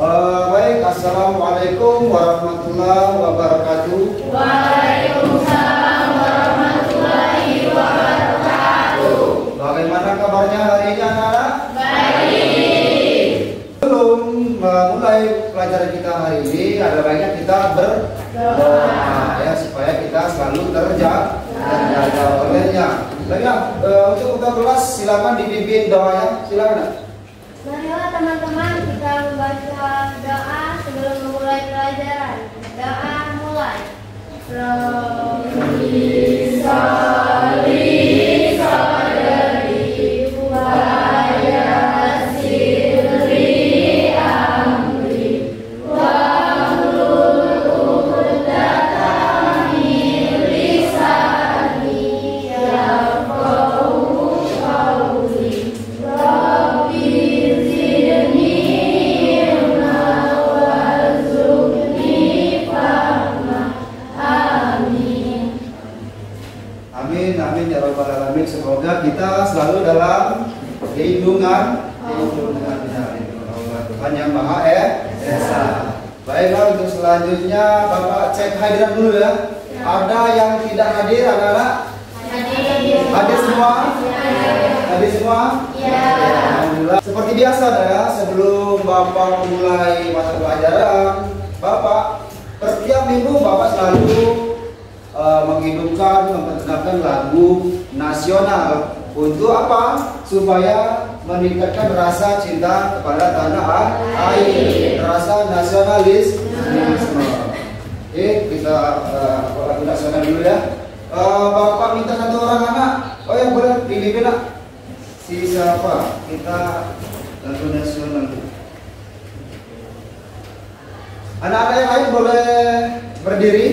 Baik, assalamualaikum warahmatullahi wabarakatuh. Waalaikumsalam warahmatullahi wabarakatuh. Bagaimana kabarnya hari ini anak-anak? Baik. Sebelum memulai pelajaran kita hari ini, ada baiknya kita berdoa ya, supaya kita selalu terjaga olehnya. Baiklah, untuk kita kelas silakan dipimpin doanya, silakan. Marilah teman-teman kita membaca doa sebelum memulai pelajaran. Doa mulai. Rabbi sholli sadri wa yassir li amri wahlul 'uqdatam min lisani yafqahu qawli. Rabbi zidni ilma warzuqni fahma. Amin. Amin ya rabbal alamin. Semoga kita selalu dalam lindungan Allah Tuhan yang Maha Esa. Baiklah, untuk selanjutnya Bapak cek hadiran dulu ya. Ada yang tidak hadir anak-anak? Hadir semua? Hadir semua? Ya. Alhamdulillah. Seperti biasa ya, sebelum Bapak mulai mata pelajaran, Bapak setiap minggu Bapak selalu menghidupkan, memperkenalkan lagu nasional. Untuk apa? Supaya meningkatkan rasa cinta kepada tanah air, rasa nasionalisme. Oke, kita lagu nasional dulu ya. Bapak minta satu orang anak. Oh ya, boleh pilih nak. Si siapa? Kita lagu nasional. Anak-anak yang lain boleh berdiri.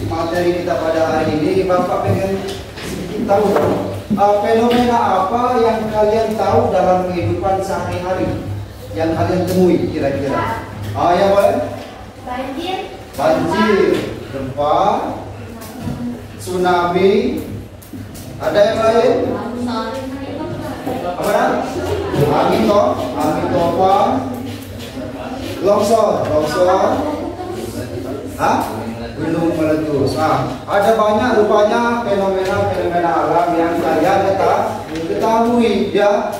Materi kita pada hari ini, Bapak pengen sedikit tahu fenomena apa yang kalian tahu dalam kehidupan sehari-hari, yang kalian temui kira-kira. Ya boleh? Banjir, gempa, tsunami, ada yang lain? Apa? Angin topan, longsor, gunung meletus. Ada banyak rupanya fenomena alam yang kalian ketahui ya.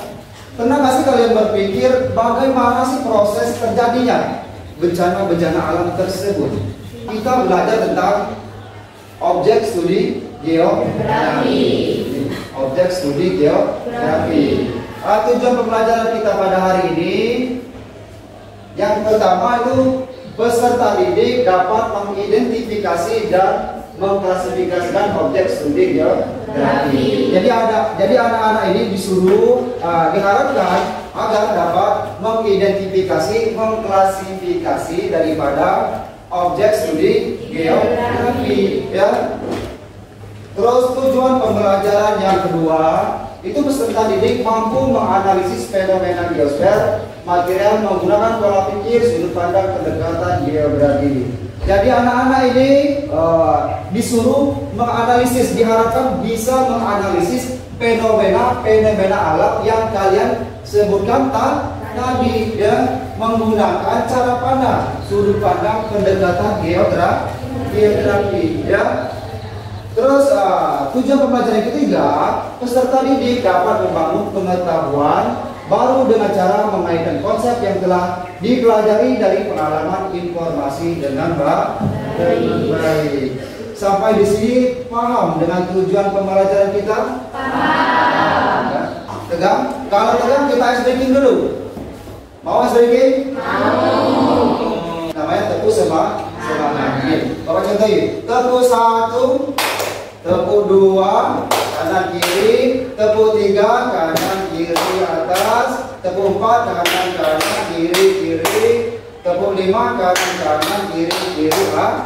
Pernah nggak sih kalian berpikir bagaimana sih proses terjadinya bencana alam tersebut? Kita belajar tentang objek studi geografi. Tujuan pembelajaran kita pada hari ini yang pertama itu peserta didik dapat mengidentifikasi dan mengklasifikasikan objek studi geografi. Jadi anak-anak ini disuruh diharapkan agar dapat mengidentifikasi, mengklasifikasi daripada objek studi geografi ya. Terus tujuan pembelajaran yang kedua itu peserta didik mampu menganalisis fenomena geosfer material menggunakan pola pikir sudut pandang pendekatan geografi. Jadi anak-anak ini disuruh diharapkan bisa menganalisis fenomena alam yang kalian sebutkan tadi ya, menggunakan cara pandang, sudut pandang, pendekatan geografi ya. Terus tujuan pembelajaran yang ketiga, peserta didik dapat membangun pengetahuan baru dengan cara mengaitkan konsep yang telah dipelajari dari pengalaman informasi dengan baik. Sampai di sini paham dengan tujuan pembelajaran kita? Paham. Ya. Tegang? Kalau tegang kita ice breaking dulu. Mau ice breaking? Mau. Namanya tepuk semangat. Bapak contohin. Tepuk 1, tepuk 2, kanan kiri, tepuk 3, kanan kiri atas, tepuk 4, kanan kiri, tepuk 5, kanan kiri atas.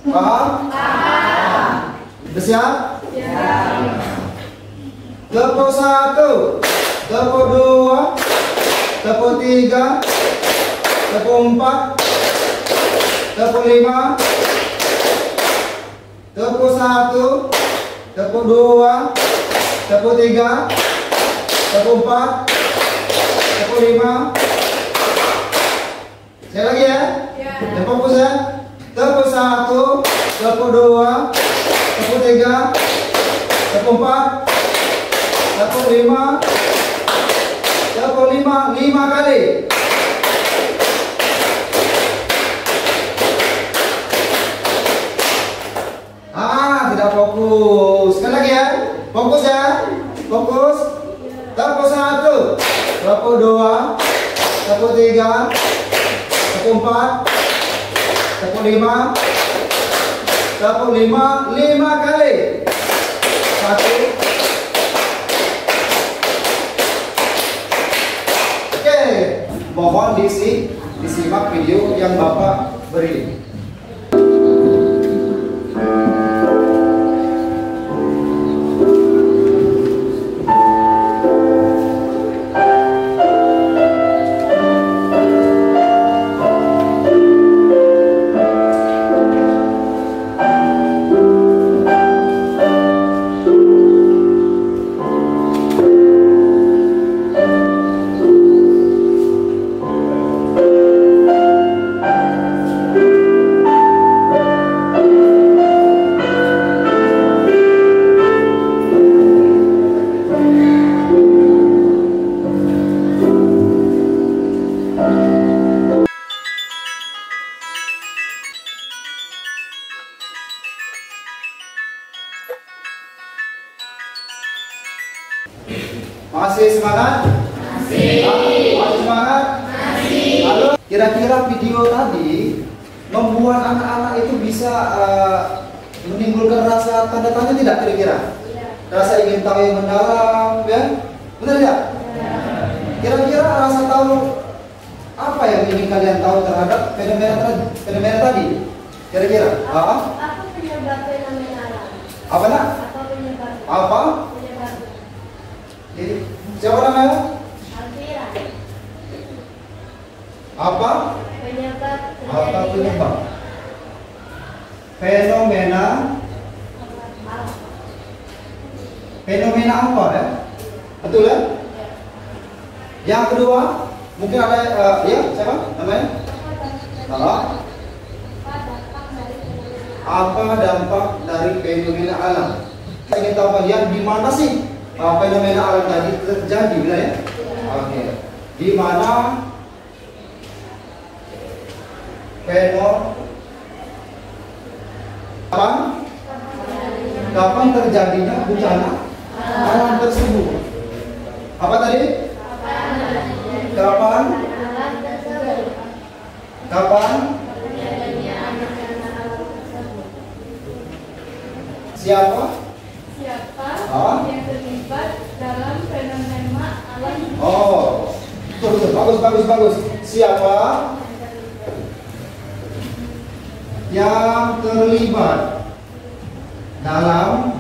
Paham? Paham. Udah siap? Siap. Tepuk 1, tepuk 2, tepuk 3, tepuk 4, tepuk 5, tepuk 1, tepuk 2, tepuk 3, tepuk 4, tepuk 5. Sekali lagi ya? Yang fokus ya? Tepuk 1, tepuk 2, tepuk 3, tepuk 4, tepuk 5, tepuk 5 kali. Tidak fokus. Sekali lagi ya. Fokus ya. Fokus. Tepuk 1, tepuk 2, tepuk 3, tepuk 4, tepuk 5, tepuk 5 kali. 1. Oke, mohon disimak video yang Bapak beri. Masih semangat? Masih. Masih semangat? Masih. Lalu kira-kira video tadi membuat anak-anak itu bisa menimbulkan rasa tanda tanya tidak kira-kira? Rasa ingin tahu yang mendalam, ya? Benar tidak? Kira-kira rasa tahu apa yang ingin kalian tahu terhadap fenomena tadi? Kira-kira? Apa penyebab fenomena alam? Apa nak? Apa penyebab? Apa? Penyebab. Jadi, siapa namanya? Alfira. Apa? Penyebab. Apa penyebab? Fenomena. Fenomena apa ya? Betul ya? Yang kedua, mungkin ada ya siapa namanya? Apa dampak dari fenomena alam? Saya ingin tahu kalian di mana sih fenomena alam tadi terjadi, ya? Oke. Di mana kapan terjadinya bencana alam tersebut? Apa tadi? Kapan? Siapa? Yang terlibat dalam fenomena alam? Oh, betul, bagus. Siapa yang terlibat dalam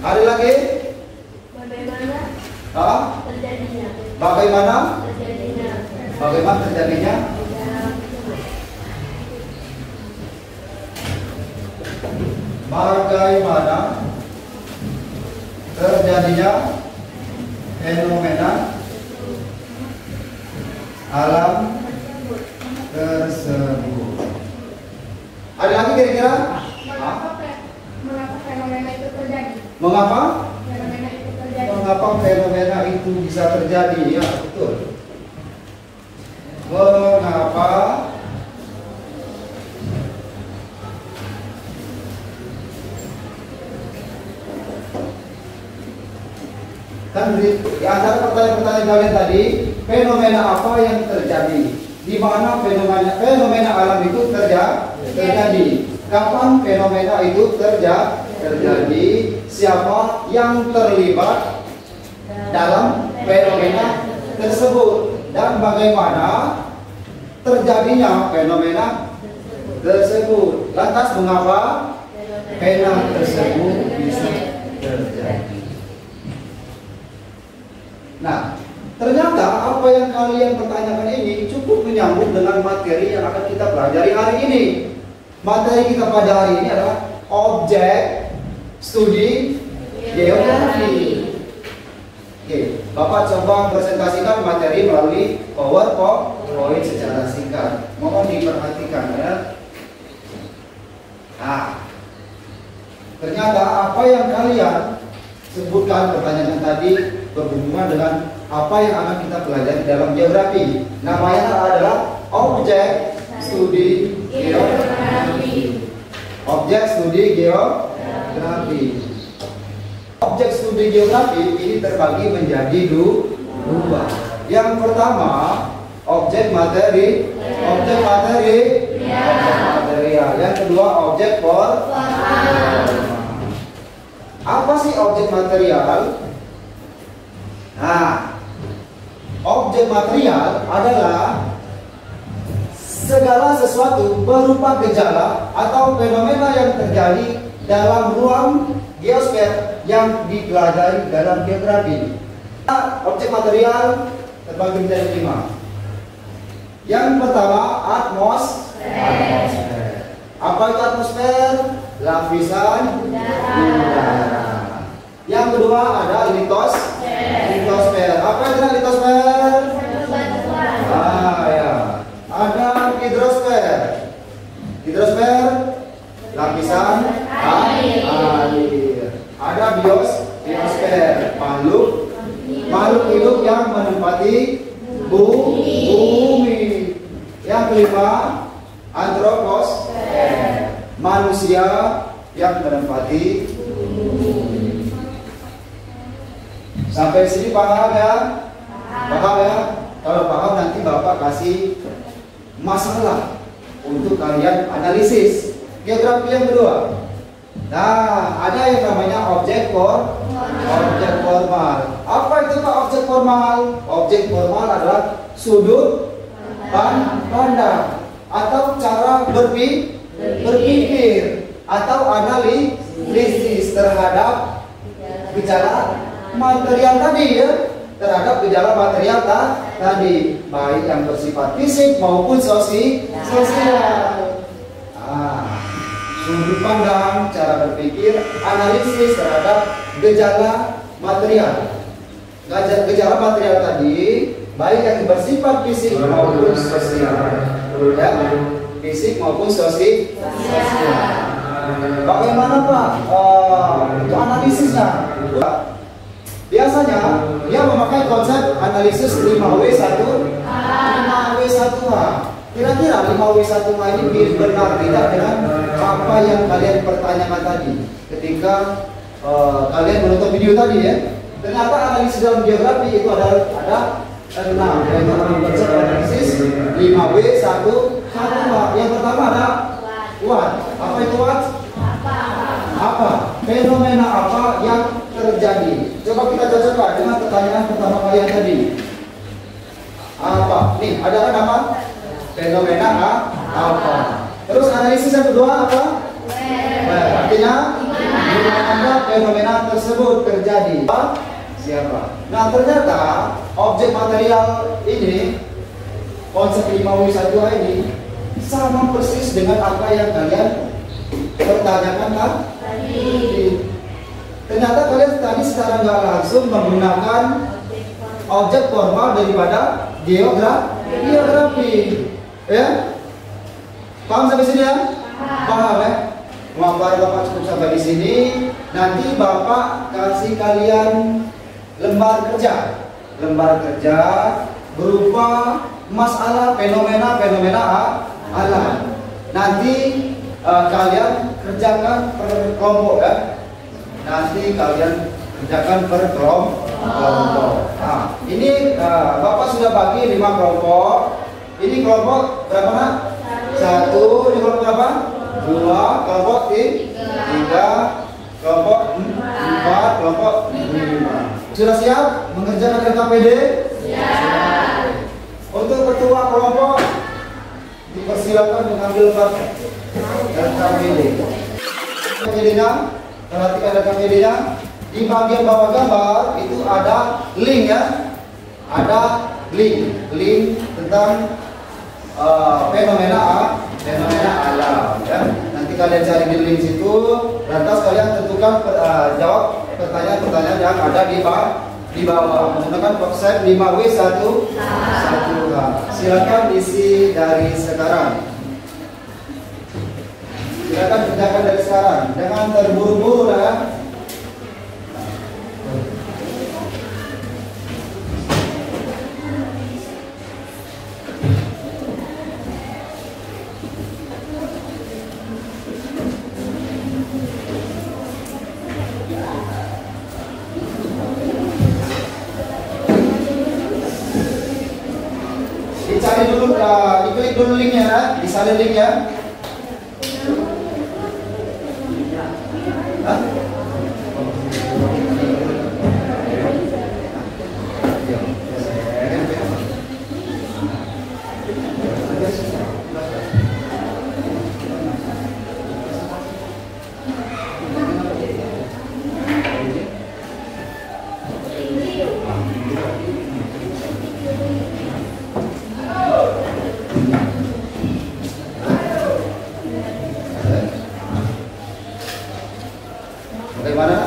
ada lagi? Bagaimana terjadinya? Bagaimana terjadinya fenomena alam tersebut. Ada lagi kira-kira? Mengapa fenomena itu terjadi? Mengapa? Fenomena itu terjadi. Mengapa fenomena itu bisa terjadi? Ya, betul. Mengapa kan di antara pertanyaan-pertanyaan kalian tadi, fenomena apa yang terjadi? Di mana fenomena alam itu terjadi? Kapan fenomena itu terjadi? Siapa yang terlibat dalam fenomena tersebut? Dan bagaimana terjadinya fenomena tersebut? Lantas mengapa fenomena tersebut bisa terjadi? Nah, ternyata apa yang kalian pertanyakan ini cukup menyambung dengan materi yang akan kita pelajari hari ini. Materi kita pada hari ini adalah objek studi geografi. Oke, Bapak coba presentasikan materi melalui PowerPoint secara singkat. Mohon diperhatikan ya. Nah, ternyata apa yang kalian sebutkan pertanyaan tadi berhubungan dengan apa yang akan kita pelajari dalam geografi. Namanya adalah objek studi geografi. Objek studi geografi. Objek studi geografi ini terbagi menjadi dua. Yang pertama, objek materi. Objek material. Yang kedua, objek formal. Apa sih objek material? Nah, objek material adalah segala sesuatu berupa gejala atau fenomena yang terjadi dalam ruang geosfer yang dipelajari dalam geografi. Objek material terbagi menjadi 5. Yang pertama, atmosfer. Apa itu atmosfer? Lapisan udara. Yang kedua ada litosfer. Apa itu litosfer? Ya. Ada hidrosfer. Hidrosfer lapisan air. Ada biosfer. Makhluk hidup yang menempati bumi. Yang kelima antroposfer. Manusia yang menempati bumi. Sampai sini paham ya? Paham ya? Kalau paham nanti Bapak kasih masalah untuk kalian analisis. Geografi yang kedua. Nah, ada yang namanya objek formal. Apa itu Pak objek formal? Objek formal adalah sudut pandang atau cara berpikir atau analisis terhadap gejala material tadi ya, terhadap gejala material tadi, baik yang bersifat fisik maupun sosial. Sudut pandang, cara berpikir, analisis terhadap gejala material. Gejala material tadi baik yang bersifat fisik maupun sosial, ya, fisik maupun sosial. Bagaimana Pak? Itu analisisnya. Biasanya dia memakai konsep analisis 5W1H. Kira-kira 5W1H ini benar tidak dengan apa yang kalian pertanyakan tadi ketika kalian menonton video tadi ya? Ternyata analisis dalam geografi itu ada 6, yaitu konsep analisis 5W1H. Yang pertama ada what. Apa itu what? Apa? Fenomena apa yang terjadi? Coba kita cocokkan dengan pertanyaan pertama kalian tadi. Apa? Nih, ada kan nama? Fenomena apa? Terus analisis yang kedua apa? Artinya gimana fenomena tersebut terjadi? Siapa? Nah, ternyata objek material ini, konsep 5W1H ini sama persis dengan apa yang kalian pertanyakan tadi. Ternyata kalian tadi secara nggak langsung menggunakan objek formal daripada geografi. Ya? Paham sampai sini ya? Paham ya? Maaf Bapak cukup sampai di sini. Nanti Bapak kasih kalian lembar kerja berupa masalah fenomena alam. Nanti kalian kerjakan per kelompok ya. Nanti kalian kerjakan per kelompok. Nah, ini Bapak sudah bagi 5 kelompok. Ini kelompok berapa nak? 1. Ini kelompok berapa? 2. Kelompok 3. Kelompok 4. Kelompok 5. Sudah siap mengerjakan LKPD? Siap. Untuk ketua kelompok dipersilakan mengambil kartu LKPD. LKPD-nya, perhatikan LKPD-nya. Di bagian bawah gambar itu ada link ya. Ada link tentang fenomena alam ya. Nanti kalian cari di link situ, lantas kalian tentukan jawab pertanyaan-pertanyaan yang ada di bawah menggunakan website 5W1. Silakan isi dari sekarang. Silakan kerjakan dari sekarang, jangan terburu-buru ya. Dicari dulu, diklik dulu linknya ya, disalin link ya. Hah? Bagaimana?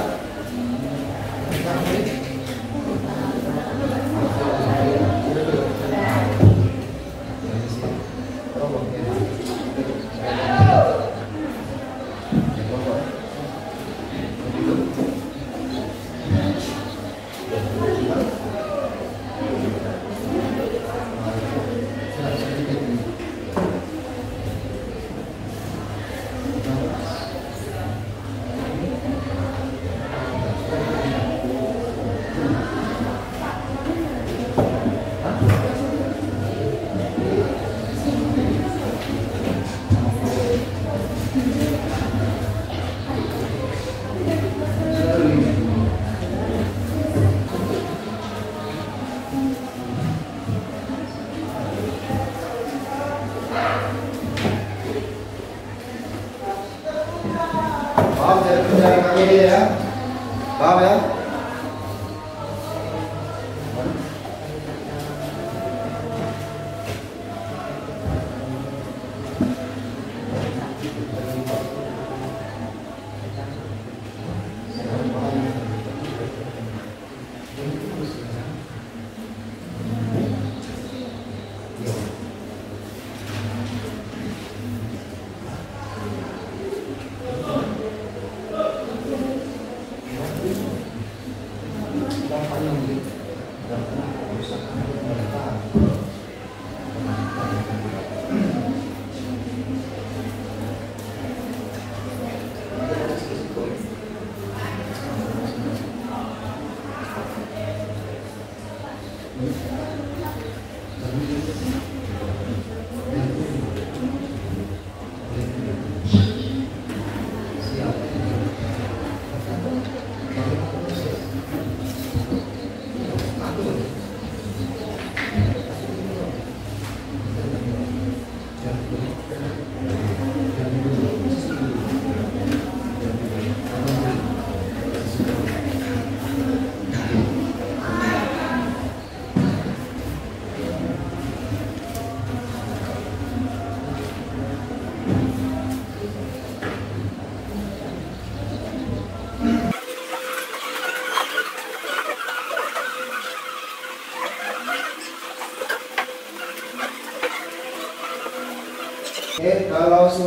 Paham cara kami ya? Paham ya?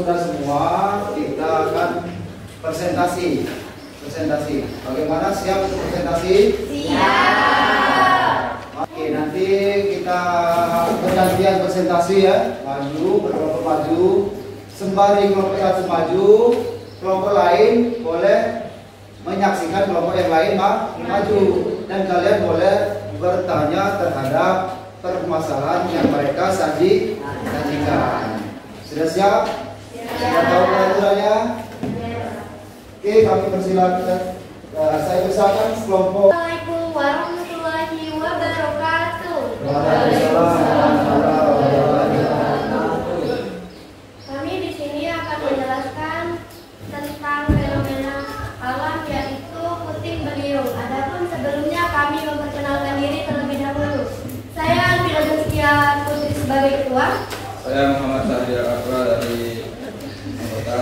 sudah semua, kita akan presentasi. Bagaimana, siap untuk presentasi? Siap. Oke, nanti kita bergantian presentasi ya. Maju, berkelompok maju. Sembari kelompok satu maju, kelompok lain boleh menyaksikan kelompok yang lain maju. Dan kalian boleh bertanya terhadap permasalahan yang mereka sajikan. Sudah siap? Sudah tahu peraturannya? Oke, kami persilakan. Saya persilakan kelompok. Assalamualaikum warahmatullahi wabarakatuh. Waalaikumsalam warahmatullahi wabarakatuh. Kami di sini akan menjelaskan tentang fenomena alam yaitu puting beliung. Adapun sebelumnya kami memperkenalkan diri terlebih dahulu. Saya Alvira Zaskia Putri sebagai ketua. Saya Muhammad Sahrial Akbar dari anggota.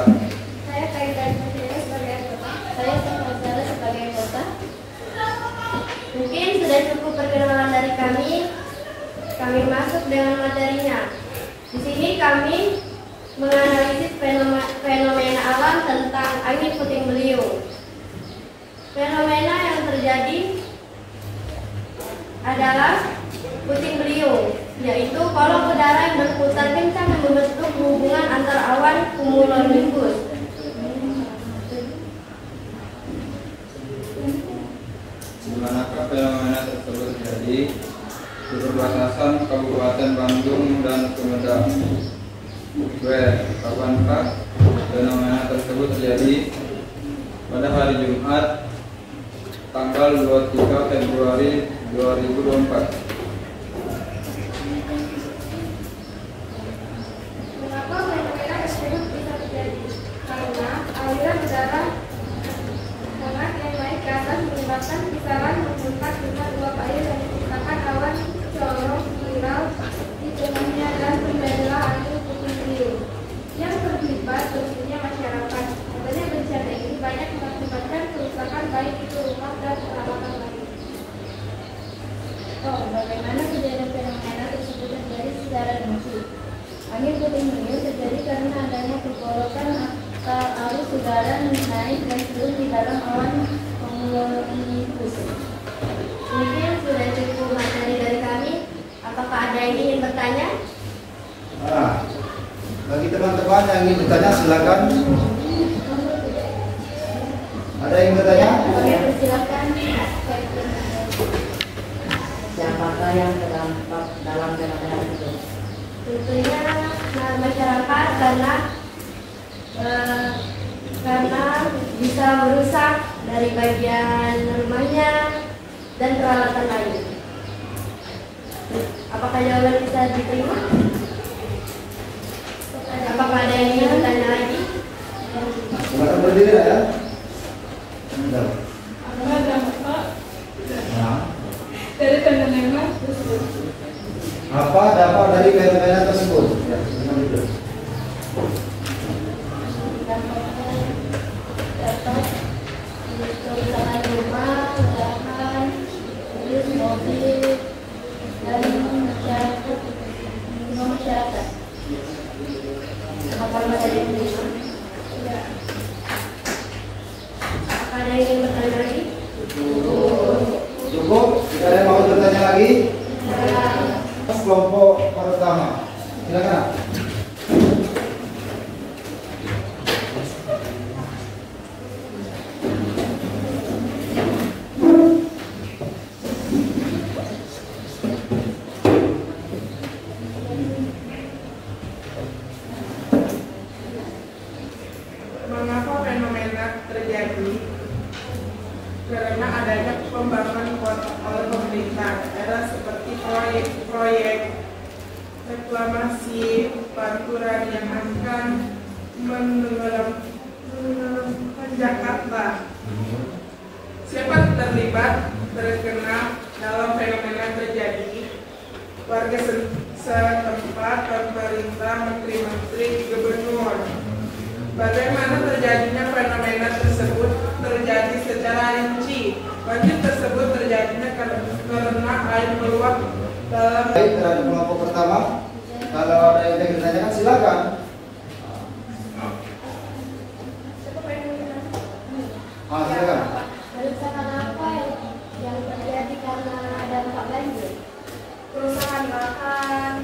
Saya Kaidan Putri sebagai anggota. Saya Sahrial sebagai anggota. Mungkin sudah cukup perkenalan dari kami. Kami masuk dengan materinya. Di sini kami menganalisis fenomena alam tentang angin puting beliung. Fenomena yang terjadi adalah puting beliung, yaitu kolom udara yang berputar kencang dan membentuk hubungan antara awan cumulonimbus. Di manakah fenomena tersebut terjadi? Di perbatasan Kabupaten Bandung dan Sumedang. B. Kapankah fenomena tersebut terjadi? Pada hari Jumat, tanggal 23 Februari 2024. Mengapa fenomena tersebut bisa terjadi? Karena aliran udara hangat yang naik ke atas menyebabkan kisaran menghempas dengan uap air yang menciptakan awan corong viral di tengahnya dan terjadilah angin puting beliung. Yang terlibat tentunya masyarakat. Adanya bencana ini banyak mengakibatkan kerusakan baik itu rumah dan peralatan lain. Bagaimana kejadian fenomena tersebut terjadi secara rinci? Angin puting beliung terjadi karena adanya pergolakan atau arus udara naik dan turun di dalam awan cumulonimbus. Mungkin sudah cukup materi dari kami. Apakah ada yang ingin bertanya? Bagi teman-teman yang ingin bertanya silakan. Ada yang bertanya? Oke, persilakan. Siapakah yang terdampak dalam fenomena itu? Tentunya masyarakat karena bisa merusak dari bagian rumahnya dan peralatan lain. Apakah jawaban bisa diterima? Apakah ada yang ingin bertanya lagi? Silakan berdiri ya. Bentar. Apa dampak Nah, dari fenomena tersebut? apa dampak dari fenomena tersebut? Ya, silakan duduk. Dapat kerusakan rumah, kendaraan, terus mobil, dan masyarakat. Apakah masih ada yang bisa? Apakah ada yang ingin bertanya lagi? Cukup? Tidak ada yang mau bertanya lagi? Kelompok pertama, silakan. Mengapa fenomena terjadi? Karena adanya pembangunan kota oleh pemerintah daerah seperti proyek reklamasi panturan yang akan menenggelamkan Jakarta. Siapa terlibat terkena dalam fenomena terjadi? Warga setempat, pemerintah, menteri-menteri, gubernur. Bagaimana terjadinya fenomena tersebut terjadi secara rinci? Banjir tersebut terjadinya karena air meluap dalam. Baik, terhadap kelompok pertama, kalau ada yang ingin ditanyakan silakan. Silakan. Kerusakan apa yang terjadi karena dampak banjir? Kerusakan lahan,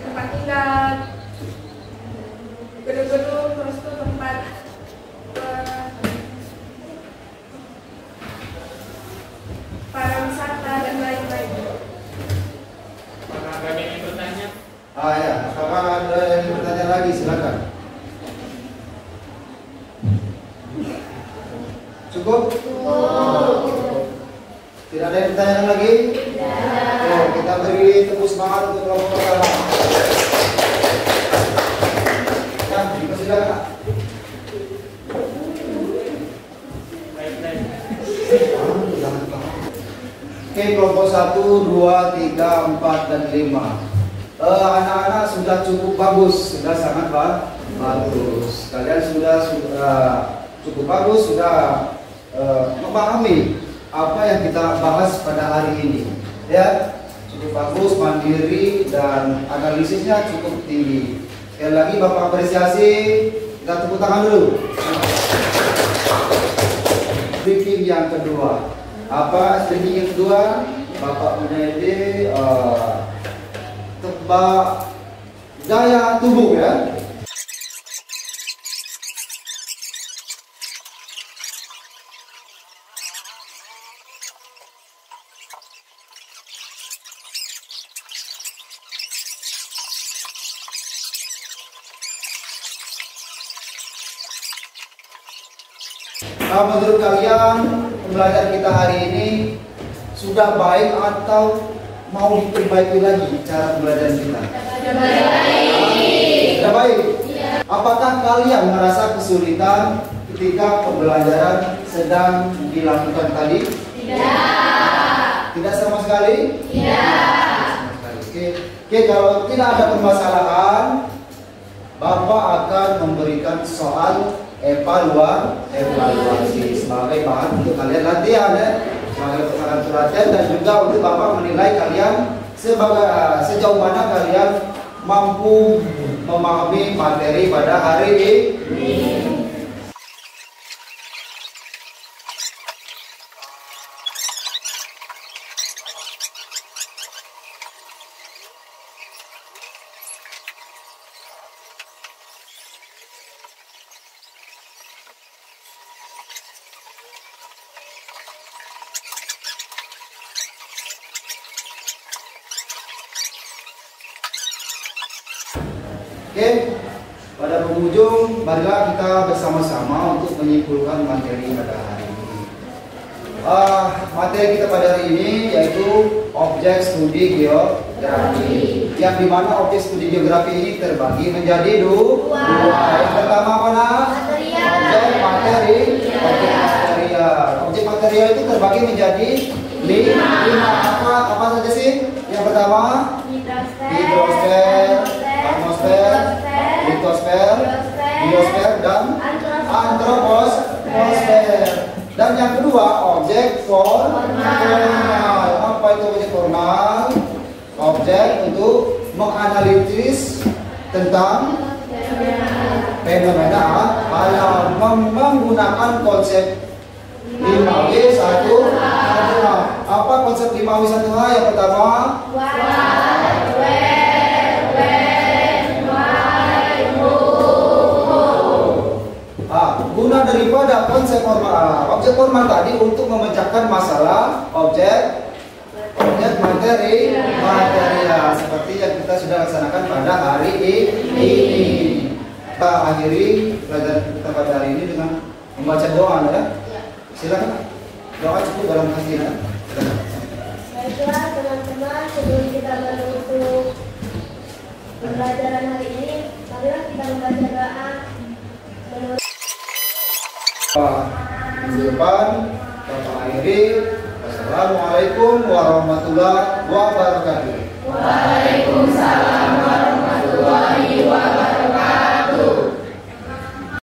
tempat tinggal, gedung-gedung, terus itu tempat para wisata dan lain-lain. Apakah ada yang bertanya? Ya, apakah ada yang bertanya lagi? Silakan. Cukup? Tidak ada yang bertanya lagi? Tidak. Kita beri tepuk semangat untuk kelompok pertama. Ya, silakan. Oke, kelompok 1, 2, 3, 4, dan 5. Anak-anak sudah cukup bagus, sudah sangat bagus. Kalian sudah cukup bagus, sudah memahami apa yang kita bahas pada hari ini. Ya, cukup bagus, mandiri, dan analisisnya cukup tinggi. Sekali lagi Bapak apresiasi, kita tepuk tangan dulu. Speaking yang kedua. Apa speaking yang kedua? Bapak punya ide tebak daya tubuh ya. Menurut kalian pembelajaran kita hari ini sudah baik atau mau diperbaiki lagi cara pembelajaran kita? Sudah baik. Apakah kalian merasa kesulitan ketika pembelajaran sedang dilakukan tadi? Tidak. Tidak sama sekali? Tidak. Oke, kalau tidak ada permasalahan, Bapak akan memberikan soal evaluasi sebagai bahan untuk kalian latihan ya, sebagai bahan latihan, dan juga untuk Bapak menilai kalian sebagai sejauh mana kalian mampu memahami materi pada hari ini. Oke, pada penghujung marilah kita bersama-sama untuk menyimpulkan materi pada hari ini. Materi kita pada hari ini yaitu objek studi geografi, yang dimana objek studi geografi ini terbagi menjadi dua. Yang pertama mana? Objek materi, objek material. Objek material itu terbagi menjadi lima. Apa saja sih? Yang pertama hidrosfer, atmosfer, litosfer, biosfer, dan antroposfer. Dan yang kedua objek formal. Apa itu objek formal? Objek untuk menganalisis tentang fenomena alam menggunakan konsep 5W 1H. Apa konsep 5W 1H? Yang pertama guna daripada konsep formal, objek formal tadi untuk memecahkan masalah objek material seperti yang kita sudah laksanakan pada hari ini. Kita akhiri pelajaran kita pada hari ini dengan membaca doa ya. Silakan. Doa cukup dalam hati ya. Baiklah teman-teman, sebelum kita menutup pembelajaran hari ini, marilah kita membaca doa. Minggu depan Bapak akhiri. Assalamualaikum warahmatullahi wabarakatuh. Waalaikumsalam.